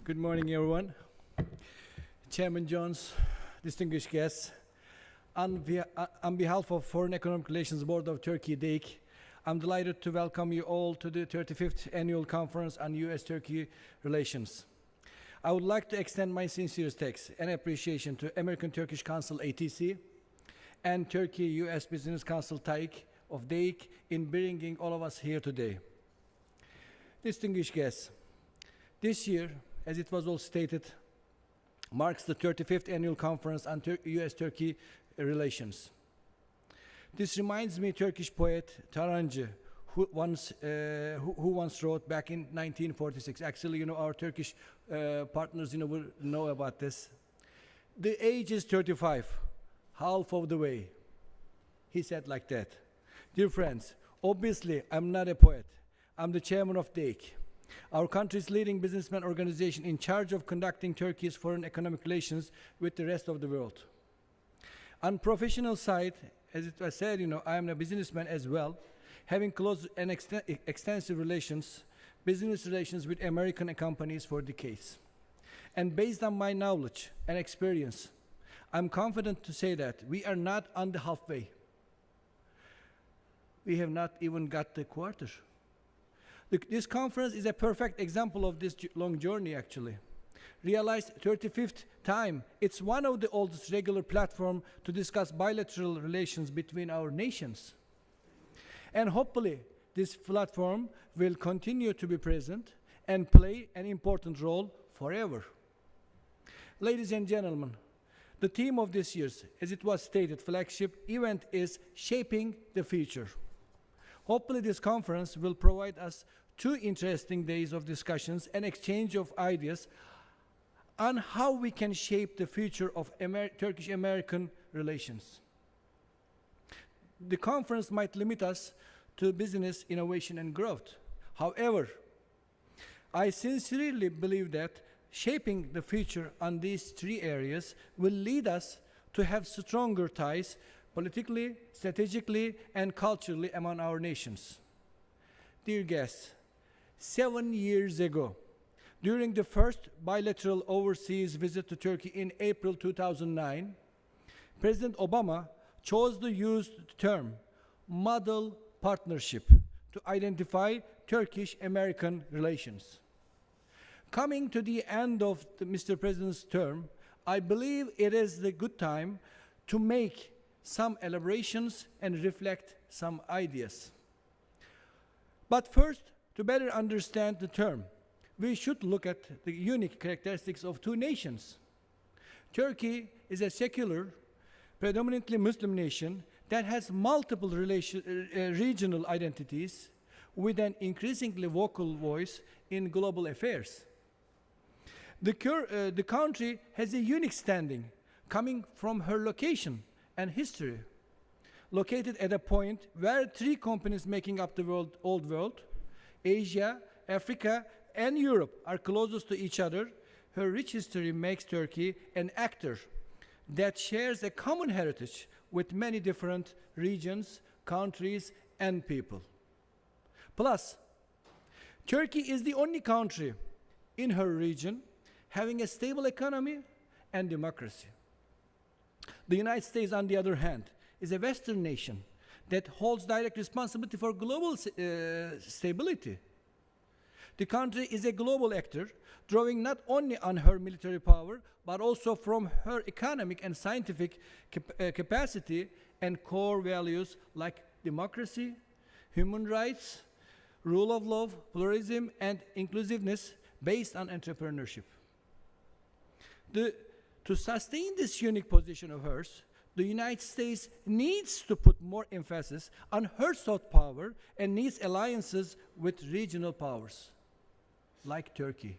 Good morning, everyone. Chairman Jones, distinguished guests, on behalf of Foreign Economic Relations Board of Turkey, DEIK, I'm delighted to welcome you all to the 35th Annual Conference on U.S.-Turkey Relations. I would like to extend my sincerest thanks and appreciation to American-Turkish Council, ATC, and Turkey-U.S. Business Council, TAIC, of DEIK in bringing all of us here today. Distinguished guests, this year, as it was all stated, marks the 35th Annual Conference on U.S.-Turkey Relations. This reminds me Turkish poet Tarancı, who once wrote back in 1946. Actually, our Turkish partners, will know about this. The age is 35, half of the way. He said like that. Dear friends, obviously, I'm not a poet. I'm the chairman of DEIK, our country's leading businessman organization in charge of conducting Turkey's foreign economic relations with the rest of the world. On professional side, as it was said, I am a businessman as well, having close and extensive business relations with American companies for decades. And based on my knowledge and experience, I'm confident to say that we are not on the halfway. We have not even got the quarter. This conference is a perfect example of this long journey, actually. Realized 35th time, it's one of the oldest regular platforms to discuss bilateral relations between our nations. And hopefully, this platform will continue to be present and play an important role forever. Ladies and gentlemen, the theme of this year's, as it was stated, flagship event is Shaping the Future. Hopefully, this conference will provide us 2 interesting days of discussions and exchange of ideas on how we can shape the future of Turkish-American relations. The conference might limit us to business, innovation, and growth. However, I sincerely believe that shaping the future on these 3 areas will lead us to have stronger ties politically, strategically, and culturally among our nations. Dear guests, 7 years ago, during the first bilateral overseas visit to Turkey in April 2009, President Obama chose to use the term model partnership to identify Turkish-American relations. Coming to the end of Mr. President's term, I believe it is the good time to make some elaborations and reflect some ideas. But first, to better understand the term, we should look at the unique characteristics of 2 nations. Turkey is a secular, predominantly Muslim nation that has multiple regional identities with an increasingly vocal voice in global affairs. The country has a unique standing coming from her location and history. Located at a point where 3 continents making up the old world, Asia, Africa, and Europe are closest to each other, her rich history makes Turkey an actor that shares a common heritage with many different regions, countries, and people. Plus, Turkey is the only country in her region having a stable economy and democracy. The United States, on the other hand, is a Western nation that holds direct responsibility for global stability. The country is a global actor, drawing not only on her military power, but also from her economic and scientific capacity and core values like democracy, human rights, rule of law, pluralism, and inclusiveness based on entrepreneurship. To sustain this unique position of hers, the United States needs to put more emphasis on her soft power and needs alliances with regional powers, like Turkey.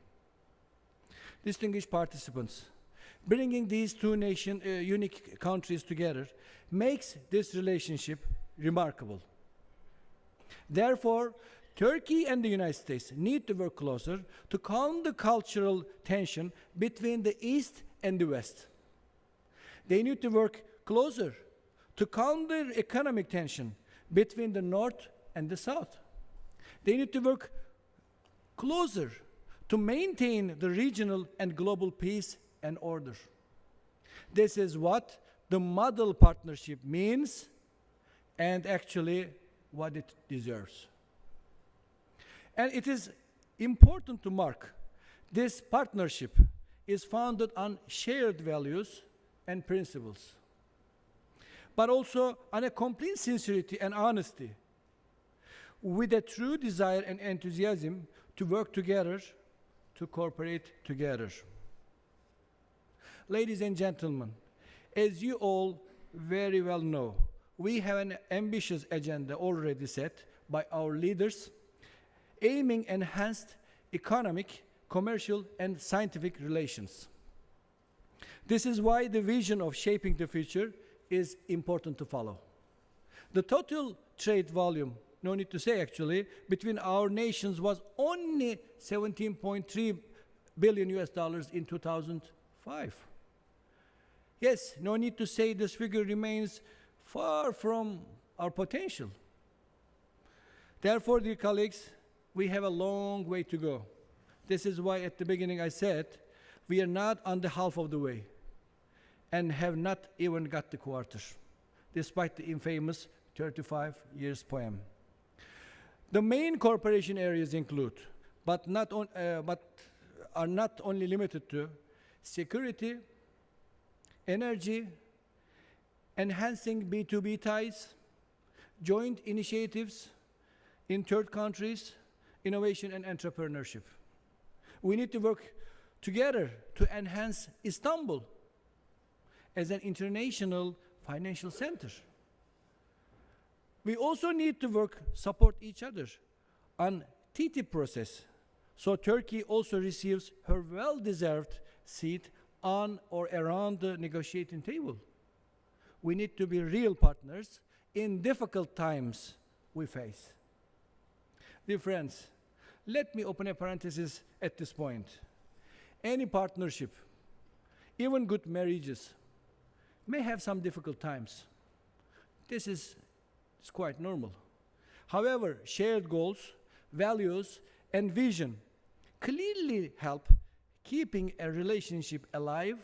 Distinguished participants, bringing these 2 unique countries together makes this relationship remarkable. Therefore, Turkey and the United States need to work closer to calm the cultural tension between the East and the West. They need to work closer to calm the economic tension between the North and the South. They need to work closer to maintain the regional and global peace and order. This is what the model partnership means and actually what it deserves. And it is important to mark this partnership is founded on shared values and principles, but also on a complete sincerity and honesty, with a true desire and enthusiasm to work together, to cooperate together. Ladies and gentlemen, as you all very well know, we have an ambitious agenda already set by our leaders, aiming enhanced economic, commercial, and scientific relations. This is why the vision of shaping the future is important to follow. The total trade volume, no need to say actually, between our nations was only 17.3 billion US dollars in 2005. Yes, no need to say this figure remains far from our potential. Therefore, dear colleagues, we have a long way to go. This is why at the beginning I said we are not on the half of the way and have not even got the quarter, despite the infamous 35 years poem. The main cooperation areas include, but are not only limited to, security, energy, enhancing B2B ties, joint initiatives in third countries, innovation and entrepreneurship. We need to work together to enhance Istanbul as an international financial center. We also need to support each other on TTIP process, so Turkey also receives her well-deserved seat on or around the negotiating table. We need to be real partners in difficult times we face. Dear friends, let me open a parenthesis at this point. Any partnership, even good marriages, may have some difficult times. This is quite normal. However, shared goals, values, and vision clearly help keeping a relationship alive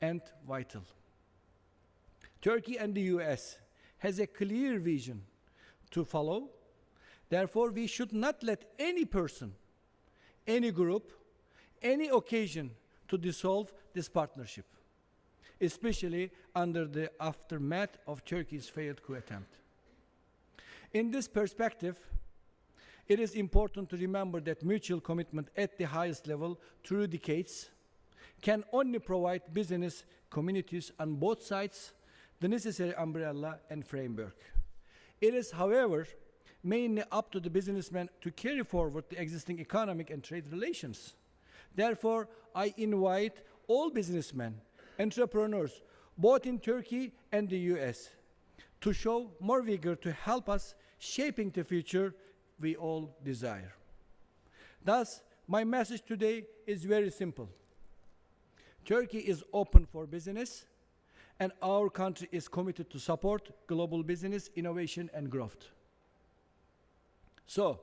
and vital. Turkey and the US has a clear vision to follow. Therefore, we should not let any person, any group, any occasion to dissolve this partnership, especially under the aftermath of Turkey's failed coup attempt. In this perspective, it is important to remember that mutual commitment at the highest level through decades can only provide business communities on both sides the necessary umbrella and framework. It is, however, mainly up to the businessmen to carry forward the existing economic and trade relations. Therefore, I invite all businessmen, entrepreneurs, both in Turkey and the US, to show more vigor to help us shaping the future we all desire. Thus, my message today is very simple. Turkey is open for business, and our country is committed to support global business, innovation, and growth. So,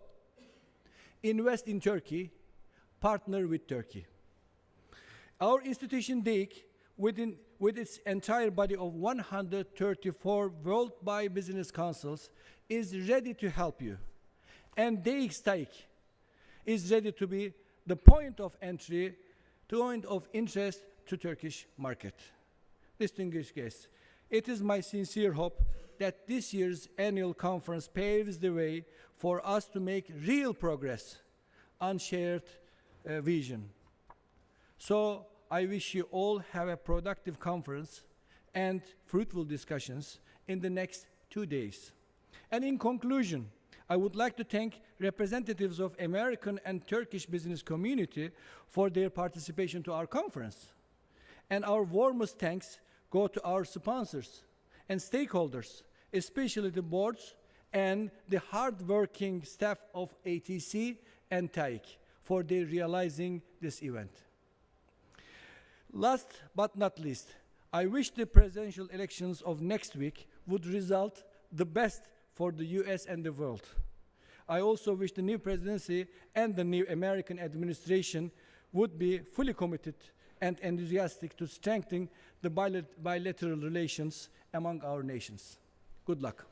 invest in Turkey, partner with Turkey. Our institution, DEIK, with its entire body of 134 worldwide business councils, is ready to help you. And DEIK is ready to be the point of entry, point of interest to Turkish market. Distinguished guests, it is my sincere hope that this year's annual conference paves the way for us to make real progress on shared vision. So I wish you all have a productive conference and fruitful discussions in the next 2 days. And in conclusion, I would like to thank representatives of American and Turkish business community for their participation to our conference. And our warmest thanks go to our sponsors and stakeholders, especially the boards and the hard-working staff of ATC and TAIC for their realizing this event. Last but not least, I wish the presidential elections of next week would result the best for the US and the world. I also wish the new presidency and the new American administration would be fully committed and enthusiastic to strengthen the bilateral relations among our nations. Good luck.